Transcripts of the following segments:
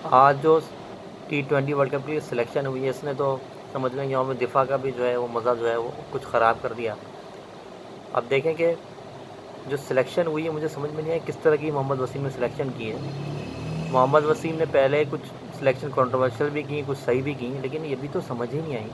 आज जो T20 world cup की सिलेक्शन हुई है, इसने तो समझ लें यौम दिफ़ा का भी जो है वो मज़ा जो है वो कुछ ख़राब कर दिया। अब देखें कि जो सिलेक्शन हुई है, मुझे समझ में नहीं आया किस तरह की मोहम्मद वसीम ने सिलेक्शन की है। मोहम्मद वसीम ने पहले कुछ सिलेक्शन कंट्रोवर्शियल भी की, कुछ सही भी की, लेकिन ये भी तो समझ ही नहीं आई।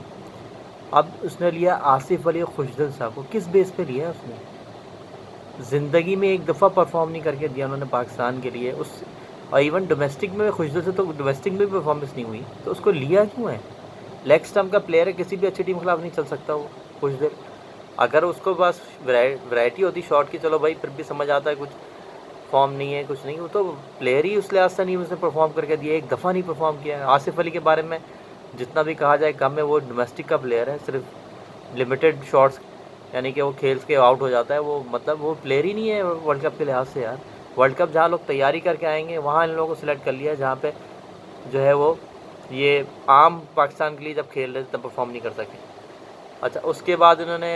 अब उसने लिया आसिफ अली खुशदिल साहब को, किस बेस पे लिया है उसने? ज़िंदगी में एक दफ़ा परफॉर्म नहीं करके दिया उन्होंने पाकिस्तान के लिए। उस और इवन डोमेस्टिक में खुशदिल से तो डोमेस्टिक में भी परफॉर्मेंस नहीं हुई, तो उसको लिया क्यों है? लेग स्टम्प का प्लेयर है, किसी भी अच्छी टीम के खिलाफ नहीं चल सकता वो खुशदिल। अगर उसको बस वैरायटी होती शॉट की, चलो भाई फिर भी समझ आता है, कुछ फॉर्म नहीं है, कुछ नहीं, वो तो प्लेयर ही उस लिहाज से नहीं उसने परफॉर्म करके दिया, एक दफ़ा नहीं परफॉर्म किया है। आसिफ अली के बारे में जितना भी कहा जाए कम है, वो डोमेस्टिक का प्लेयर है, सिर्फ लिमिटेड शॉट्स यानी कि वो खेल के आउट हो जाता है, वो मतलब वो प्लेयर ही नहीं है वर्ल्ड कप के लिहाज से यार। वर्ल्ड कप जहाँ लोग तैयारी करके आएंगे वहाँ इन लोगों को सिलेक्ट कर लिया, जहाँ पे जो है वो ये आम पाकिस्तान के लिए जब खेल रहे थे तब परफॉर्म नहीं कर सके। अच्छा, उसके बाद उन्होंने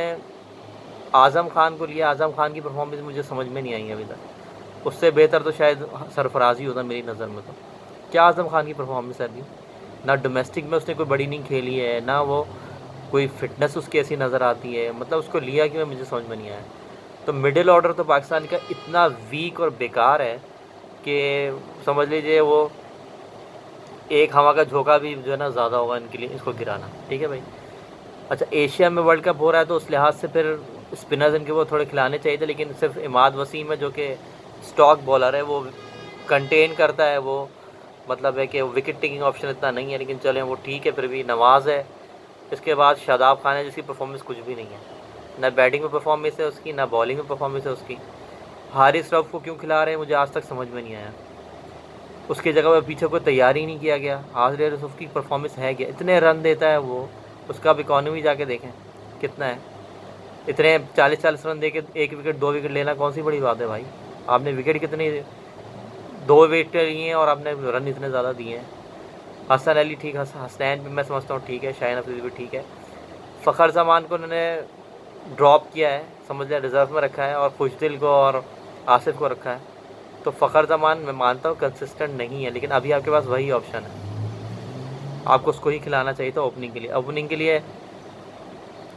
आज़म खान को लिया। आज़म खान की परफॉर्मेंस मुझे समझ में नहीं आई अभी तक। उससे बेहतर तो शायद सरफराज ही होता मेरी नज़र में। तो क्या आज़म खान की परफॉर्मेंस है अभी? ना डोमेस्टिक में उसने कोई बड़ी इनिंग खेली है, ना वो कोई फिटनेस उसकी ऐसी नज़र आती है, मतलब उसको लिया क्यों मुझे समझ में नहीं आया। तो मिडिल ऑर्डर तो पाकिस्तान का इतना वीक और बेकार है कि समझ लीजिए वो एक हवा का झोंका भी जो है ना ज़्यादा होगा इनके लिए इसको गिराना। ठीक है भाई। अच्छा, एशिया में वर्ल्ड कप हो रहा है तो उस लिहाज से फिर स्पिनर्स इनके वो थोड़े खिलाने चाहिए थे, लेकिन सिर्फ इमाद वसीम है जो कि स्टॉक बॉलर है, वो कंटेन करता है, वो मतलब है कि विकेट टेकिंग ऑप्शन इतना नहीं है, लेकिन चलें वो ठीक है। फिर भी नवाज़ है, इसके बाद शादाब खान है जिसकी परफॉर्मेंस कुछ भी नहीं है, ना बैटिंग में परफॉर्मेंस है उसकी, ना बॉलिंग में परफॉर्मेंस है उसकी। हारिस रऊफ़ को क्यों खिला रहे हैं मुझे आज तक समझ में नहीं आया। उसकी जगह पर पीछे कोई तैयारी नहीं किया गया। हारिस रऊफ़ की परफॉर्मेंस है क्या? इतने रन देता है वो, उसका अब इकॉनमी जाके देखें कितना है। इतने 40-40 रन दे के 1 विकेट 2 विकेट लेना कौन सी बड़ी बात है भाई? आपने विकेट कितनी 2 विकेट लिए हैं और आपने रन इतने ज़्यादा दिए हैं। हसन अली ठीक, हसनैन भी मैं समझता हूँ ठीक है, शाहीन अफरीदी भी ठीक है। फ़खर जमान को उन्होंने ड्रॉप किया है, समझ लिया रिज़र्व में रखा है, और खुशदिल को और आसिफ को रखा है। तो फ़खर जमान मैं मानता हूँ कंसिस्टेंट नहीं है, लेकिन अभी आपके पास वही ऑप्शन है, आपको उसको ही खिलाना चाहिए था ओपनिंग के लिए। ओपनिंग के लिए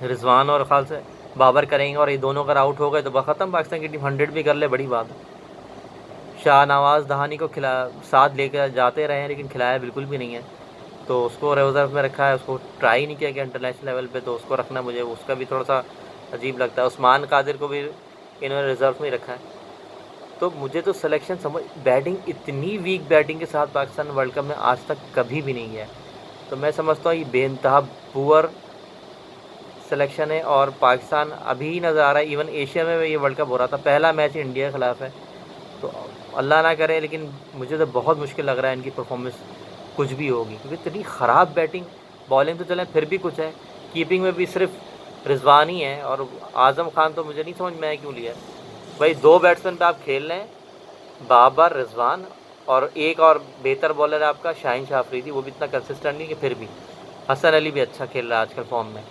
रिजवान और खाल से बाबर करेंगे, और ये दोनों अगर आउट हो गए तो ख़त्म, पाकिस्तान की टीम 100 भी कर ले बड़ी बात है। शाहनवाज़ दहानी को साथ लेकर जाते रहे हैं, लेकिन खिलाया बिल्कुल भी नहीं है, तो उसको रिजर्व में रखा है, उसको ट्राई नहीं किया गया इंटरनेशनल लेवल पे, तो उसको रखना मुझे उसका भी थोड़ा सा अजीब लगता है। उस्मान कादिर को भी इन्होंने रिजर्व में ही रखा है। तो मुझे तो सिलेक्शन समझ, बैटिंग इतनी वीक बैटिंग के साथ पाकिस्तान वर्ल्ड कप में आज तक कभी भी नहीं गया। तो मैं समझता हूँ ये बेइंतहा पुअर सिलेक्शन है, और पाकिस्तान अभी नज़र आ रहा है। इवन एशिया में ये वर्ल्ड कप हो रहा था, पहला मैच इंडिया के ख़िलाफ़ है, तो अल्लाह ना करे, लेकिन मुझे तो बहुत मुश्किल लग रहा है इनकी परफॉर्मेंस कुछ भी होगी, क्योंकि इतनी ख़राब बैटिंग। बॉलिंग तो चलें फिर भी कुछ है, कीपिंग में भी सिर्फ रिजवान ही है, और आज़म खान तो मुझे नहीं समझ में आया क्यों लिया भाई। 2 बैट्समैन पे आप खेल रहे हैं, बाबर, रिजवान, और एक और बेहतर बॉलर है आपका शाहीन शाह अफरीदी, वो भी इतना कंसिस्टेंट नहीं कि फिर भी। हसन अली भी अच्छा खेल रहा है आजकल फॉर्म में।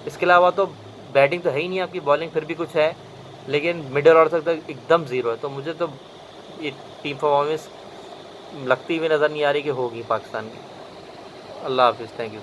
इसके अलावा तो बैटिंग तो है ही नहीं आपकी, बॉलिंग फिर भी कुछ है, लेकिन मिडल ऑर्डर तक तो एकदम ज़ीरो है। तो मुझे तो ये टीम परफॉर्मेंस लगती हुई नज़र नहीं आ रही कि होगी पाकिस्तान की। अल्लाह हाफिज़, थैंक यू।